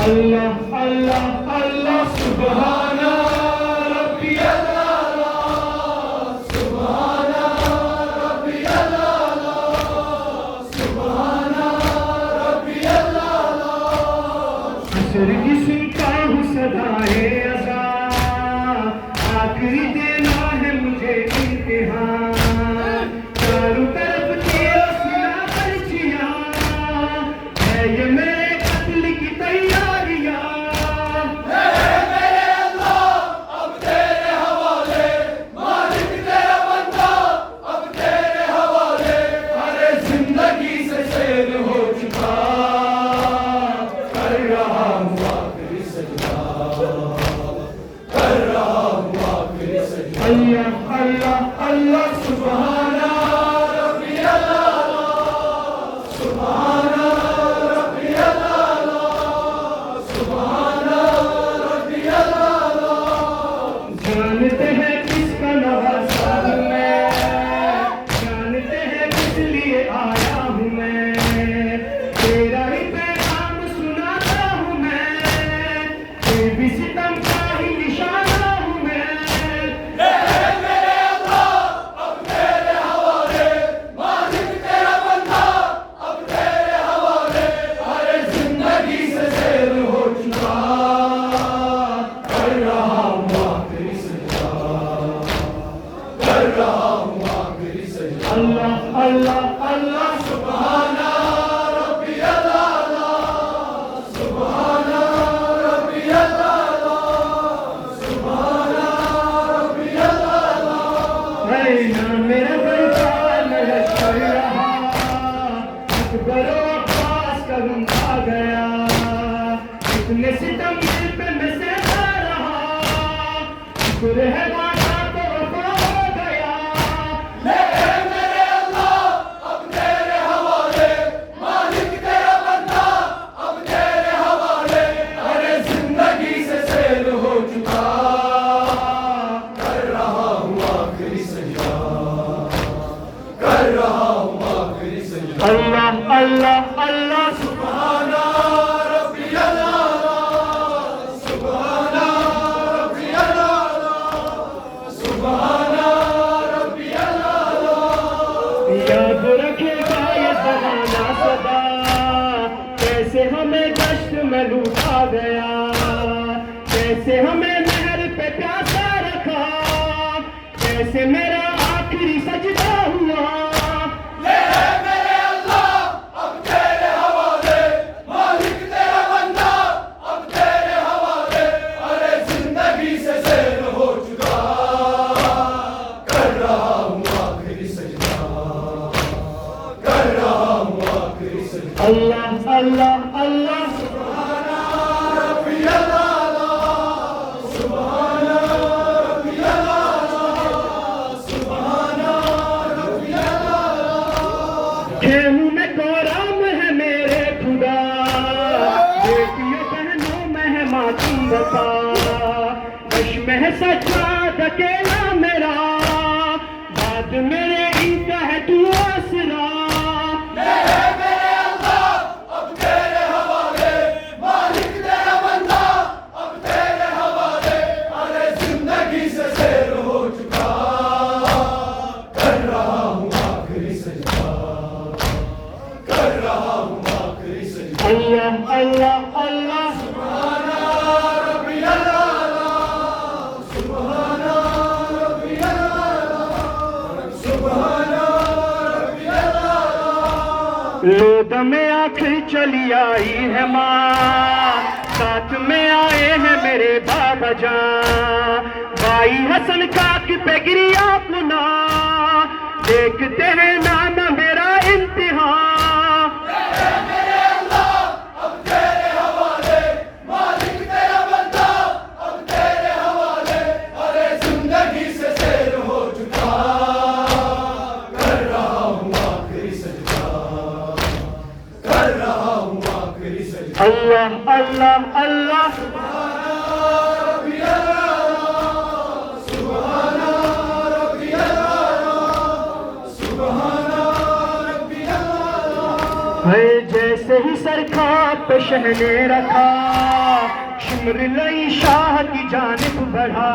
अल्लाह अल्लाह अल्लाह सुब्हाना रब्बियल आला, सुब्हाना रब्बियल आला, सुब्हाना रब्बियल आला। असर की सुनता हूँ सदाए अज़ा, आखिरी देना है मुझे इम्तिहान। चारों तरफ तेरा सुना पर्चियां, है ये मेरे कत्ल की तैयारियां। मेरे अल्लाह अब तेरे हवाले, मालिक तेरा बंदा अब तेरे हवाले। अरे जिंदगी से शेर हो चुका, कर रहा हूँ आखिरी सजदा, कर रहा हूँ आखिरी सजदा। अल्लाह अल्लाह अल्लाह सुब्हाना रब्बियल आला, सुब्हाना रब्बियल आला, सुब्हाना रब्बियल आला। जानते हैं किसका नवासा हूँ मैं, जानते हैं किस लिए आया हूँ मैं। तेरा ही पैगाम सुनाता हूँ मैं, फिर भी सितम का ही निशाना हूँ मैं। मेरे अल्लाह अब तेरे हवाले, मालिक तेरा बंदा अब तेरे हवाले। अरे जिंदगी से शेर हो चुका, कर रहा हूँ आखिरी सजदा, कर रहा हूँ आखिरी सजदा। अल्लाह अल्लाह अल्लाह सुब्हाना रब्बियल आला, सुब्हाना रब्बियल आला, सुब्हाना रब्बियल आला। है ना मेरा बंदा लश्कर रहा, अकबर और अब्बास का गम आ गया। इतने सितम दिल पे मैं सहता रहा, शुक्र है वादा तो वफा हो गया। मेरे अल्लाह अब तेरे हवाले, मालिक तेरा बंदा अब तेरे हवाले। अरे जिंदगी से शेर हो चुका, कर रहा हूँ आखिरी सजदा, कर रहा हूँ आखिरी सजदा। अल्लाह अल्लाह अल्लाह सुब्हाना रब्बियल आला, सुब्हाना रब्बियल आला, सुब्हाना रब्बियल आला। याद रखेगा ये ज़माना सदा, कैसे हमें दश्त में लूटा गया, कैसे हमें नहर पे प्यासा रखा, कैसे मेरा आखिरी सजदा हुआ। मेरे अल्लाह अब तेरे हवाले, मालिक तेरा बंदा अब तेरे हवाले। अरे जिंदगी से शेर हो चुका, कर रहा हूँ आखिरी सजदा, कर रहा हूँ आखिरी सजदा। अल्लाह अल्लाह अल्लाह सुब्हाना रब्बियल आला, सुब्हाना रब्बियल आला, सुब्हाना रब्बियल आला। खेमों में कोराम है मेरे खुदा, बेटियों बहनों में है मातम बता। कश में है सज्जाद अकेला मेरा, बाद मेरे इनका है तू आसरा। मेरे अल्लाह अब तेरे हवाले, मालिक तेरा बंदा अब तेरे हवाले। अरे जिंदगी से शेर हो चुका, कर रहा हूँ आखिरी सजदा, कर रहा हूँ आखिरी सजदा। अल्लाह अल्लाह अल्लाह सुब्हाना रब्बियल आला, सुब्हाना रब्बियल आला, सुब्हाना रब्बियल आला। लो दमे आखिर चली आई है माँ, साथ में आए हैं मेरे बाबा जान। भाई हसन काक पे गिरी अपना, देखते हैं नाम मेरा इम्तिहान। मेरे अल्लाह अब तेरे हवाले, मालिक तेरा बंदा अब तेरे हवाले। अरे जिंदगी से शेर हो चुका, कर रहा हूँ आखिरी सजदा, कर रहा हूँ आखिरी सजदा। अल्लाह अल्लाह अल्लाह सुब्हाना रब्बियल आला, सुब्हाना रब्बियल आला, सुब्हाना रब्बियल आला। है जैसे ही सरकार पे शहने रखा, शिमर लई शाह की जानिब बढ़ा,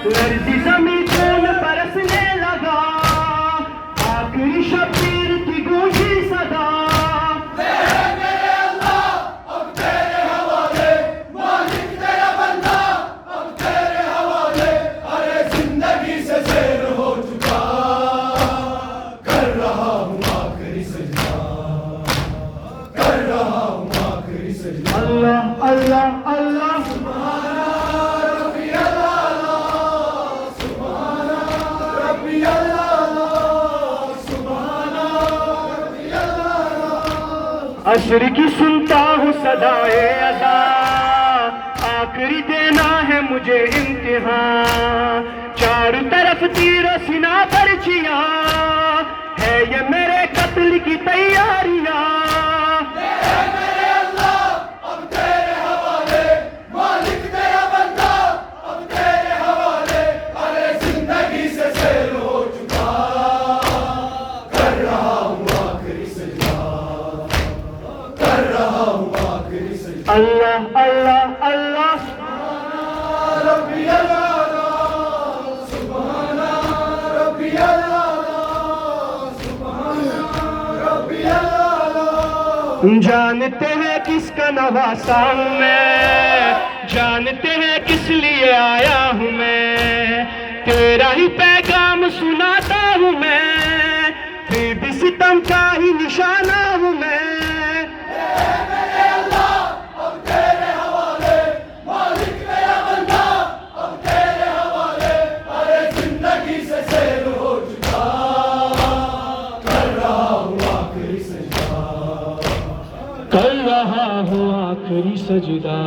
लर्जी ज़मीं खून बरसने लगा, आखिरी शब्बीर की गूंजी सदा। अल्लाह अल्लाह अल्लाह सुभाना रब्बी अल्लाह, सुभाना रब्बी अल्लाह, सुभाना रब्बी अल्लाह। असर की सुनता हूँ सदाए अज़ा, आखिरी देना है मुझे इम्तिहान, चारों तरफ तीर सिना पर्चियां, है ये मेरे कत्ल की तैयारियां। अल्लाह अल्लाह अल्लाह रब्बी अल्लाह, सुभाना रब्बी अल्लाह, सुभाना रब्बी अल्लाह। जानते हैं किसका नवासा हूँ मैं, जानते हैं किस लिए आया हूँ मैं, तेरा ही पैगाम सुनाता हूँ मैं, फिर भी सितम का ही निशाना हूँ मैं। कर रहा हूँ आखिरी सजदा।